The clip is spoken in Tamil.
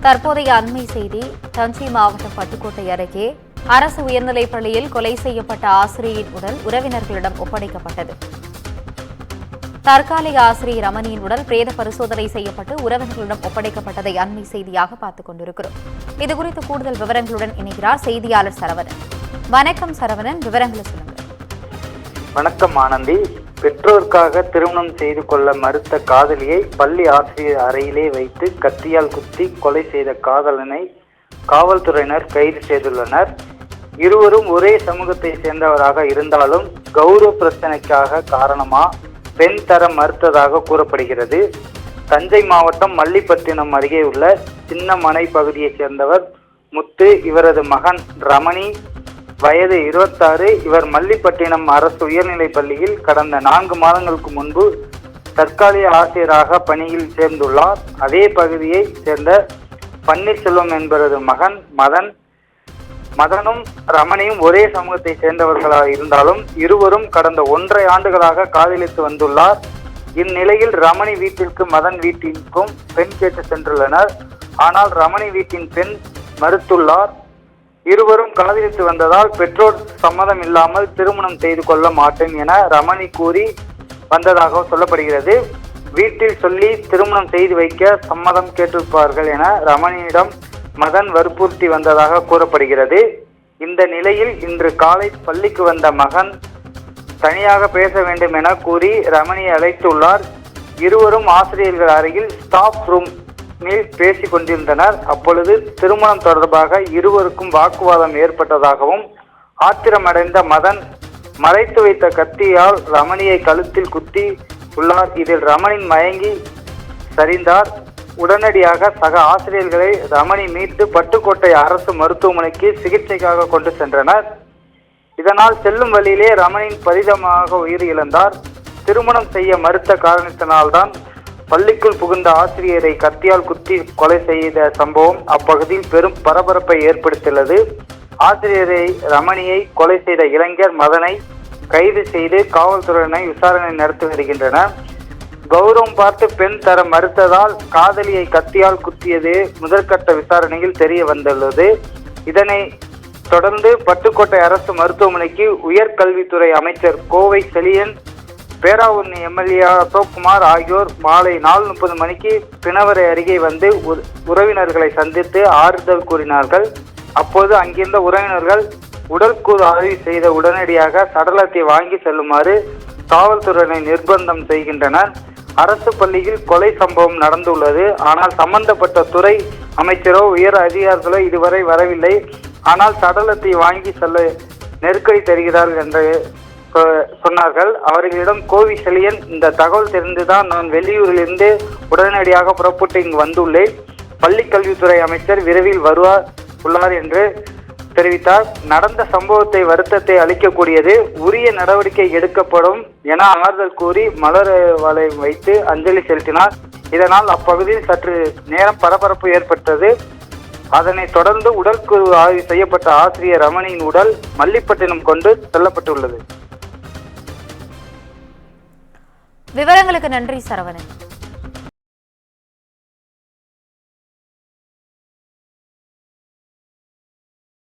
தற்போதைய அண்மை செய்தி. தஞ்சை மாவட்டம் பட்டுக்கோட்டை அருகே அரசு உயர்நிலைப் பள்ளியில் கொலை செய்யப்பட்ட ஆசிரியரின் உடல் உறவினர்களிடம் ஒப்படைக்கப்பட்டது. தற்காலிக ஆசிரியர் ரமணியின் உடல் பிரேத பரிசோதனை செய்யப்பட்டு உறவினர்களிடம் ஒப்படைக்கப்பட்டதை அண்மை செய்தியாக பார்த்துக் கொண்டிருக்கிறோம். இதுகுறித்து கூடுதல் விவரங்களுடன் இணைகிறார் செய்தியாளர் சரவணன். வணக்கம் சரவணன், விவரங்களை சொல்லுங்க. வணக்கம் ஆனந்தி. பெற்றோருக்காக திருமணம் செய்து கொள்ள மறுத்த காதலியை பள்ளி ஆசிரியர் அறையிலே வைத்து கத்தியால் குத்தி கொலை செய்த காதலனை காவல்துறையினர் கைது செய்துள்ளனர். இருவரும் ஒரே சமூகத்தை சேர்ந்தவராக இருந்தாலும் கௌரவ பிரச்சனைக்காக காரணமா பெண் தர மறுத்ததாக கூறப்படுகிறது. தஞ்சை மாவட்டம் மல்லிப்பட்டினம் அருகே உள்ள சின்னமனை பகுதியைச் சேர்ந்தவர் முத்து. இவரது மகன் ரமணி, வயது 26. இவர் மல்லிப்பட்டினம் அரசு உயர்நிலைப் பள்ளியில் கடந்த 4 மாதங்களுக்கு முன்பு தற்காலிக ஆசிரியராக பணியில் சேர்ந்துள்ளார். அதே பகுதியைச் சேர்ந்த பன்னீர்செல்வம் என்பவரது மகன் மதனும் ரமணியும் ஒரே சமூகத்தை சேர்ந்தவர்களாக இருந்தாலும் இருவரும் கடந்த 1.5 ஆண்டுகளாக காதலித்து வந்துள்ளார். இந்நிலையில் ரமணி வீட்டிற்கு மதன் வீட்டிற்கும் பெண் கேட்டு சென்றுள்ளனர். ஆனால் ரமணி வீட்டின் பெண் மறுத்துள்ளார். இருவரும் காதலித்து வந்ததால் பெற்றோர் சம்மதம் இல்லாமல் திருமணம் செய்து கொள்ள மாட்டேன் என ரமணி கூறி வந்ததாக சொல்லப்படுகிறது. வீட்டில் சொல்லி திருமணம் செய்து வைக்க சம்மதம் கேட்டிருப்பார்கள் என ரமணியிடம் மதன் வற்புறுத்தி வந்ததாக கூறப்படுகிறது. இந்த நிலையில் இன்று காலை பள்ளிக்கு வந்த மகன் தனியாக பேச வேண்டும் என கூறி ரமணியை அழைத்துள்ளார். இருவரும் ஆசிரியர்கள் அருகில் ஸ்டாஃப் ரூம் பேசிக் கொண்டிருந்தனர். அப்பொழுது திருமணம் தொடர்பாக இருவருக்கும் வாக்குவாதம் ஏற்பட்டதாகவும் ஆத்திரமடைந்த மதன் மறைத்து வைத்த கத்தியால் ரமணியை கழுத்தில் குத்தி உள்ளார். இதில் ரமணி மயங்கி சரிந்தார். உடனடியாக சக ஆசிரியர்களை ரமணி மீட்டு பட்டுக்கோட்டை அரசு மருத்துவமனைக்கு சிகிச்சைக்காக கொண்டு சென்றனர். இதனால் செல்லும் வழியிலே ரமணியின் பரிதாபமாக உயிரிழந்தார். திருமணம் செய்ய மறுத்த காரணத்தினால்தான் பள்ளிக்குள் புகுந்த ஆசிரியரை கத்தியால் குத்தி கொலை செய்த சம்பவம் அப்பகுதியில் பெரும் பரபரப்பை ஏற்படுத்தியுள்ளது. ஆசிரியரை ரமணியை கொலை செய்த இளைஞர் மதனை கைது செய்து காவல்துறையினர் விசாரணை நடத்தி வருகின்றனர். கௌரவம் பார்த்து பெண் தர மறுத்ததால் காதலியை கத்தியால் குத்தியது முதற்கட்ட விசாரணையில் தெரிய வந்துள்ளது. இதனை தொடர்ந்து பட்டுக்கோட்டை அரசு மருத்துவமனைக்கு உயர்கல்வித்துறை அமைச்சர் கோவை செழியன், பேராவூரணி எம்எல்ஏ அசோக்குமார் ஆகியோர் மாலை 4:30 மணிக்கு பிணவரை அருகே வந்து உறவினர்களை சந்தித்து ஆறுதல் கூறினார்கள். அப்போது அங்கிருந்த உறவினர்கள் உடற்கூறு ஆய்வு செய்த உடனடியாக சடலத்தை வாங்கி செல்லுமாறு காவல்துறையினர் நிர்பந்தம் செய்கின்றனர். அரசு பள்ளியில் கொலை சம்பவம் நடந்துள்ளது. ஆனால் சம்பந்தப்பட்ட துறை அமைச்சரோ உயர் அதிகாரிகளோ இதுவரை வரவில்லை. ஆனால் சடலத்தை வாங்கி செல்ல நெருக்கடி தருகிறார்கள் என்று சொன்னார்கள். அவர்களிடம் கோவி செழியன், இந்த தகவல் தெரிந்துதான் நான் வெளியூரிலிருந்து உடனடியாக புறப்பட்டு இங்கு வந்துள்ளேன். பள்ளி கல்வித்துறை அமைச்சர் விரைவில் உள்ளார் என்று தெரிவித்தார். நடந்த சம்பவத்தை வருத்தத்தை அளிக்கக்கூடியது, உரிய நடவடிக்கை எடுக்கப்படும் என ஆறுதல் கூறி மலர் வளையம் வைத்து அஞ்சலி செலுத்தினார். இதனால் அப்பகுதியில் சற்று நேரம் பரபரப்பு ஏற்பட்டது. அதனைத் தொடர்ந்து உடற்கூறு ஆய்வு செய்யப்பட்ட ஆசிரியர் ரமணியின் உடல் மல்லிப்பட்டினம் கொண்டு செல்லப்பட்டுள்ளது. விவரங்களுக்கு நன்றி சரவணன்.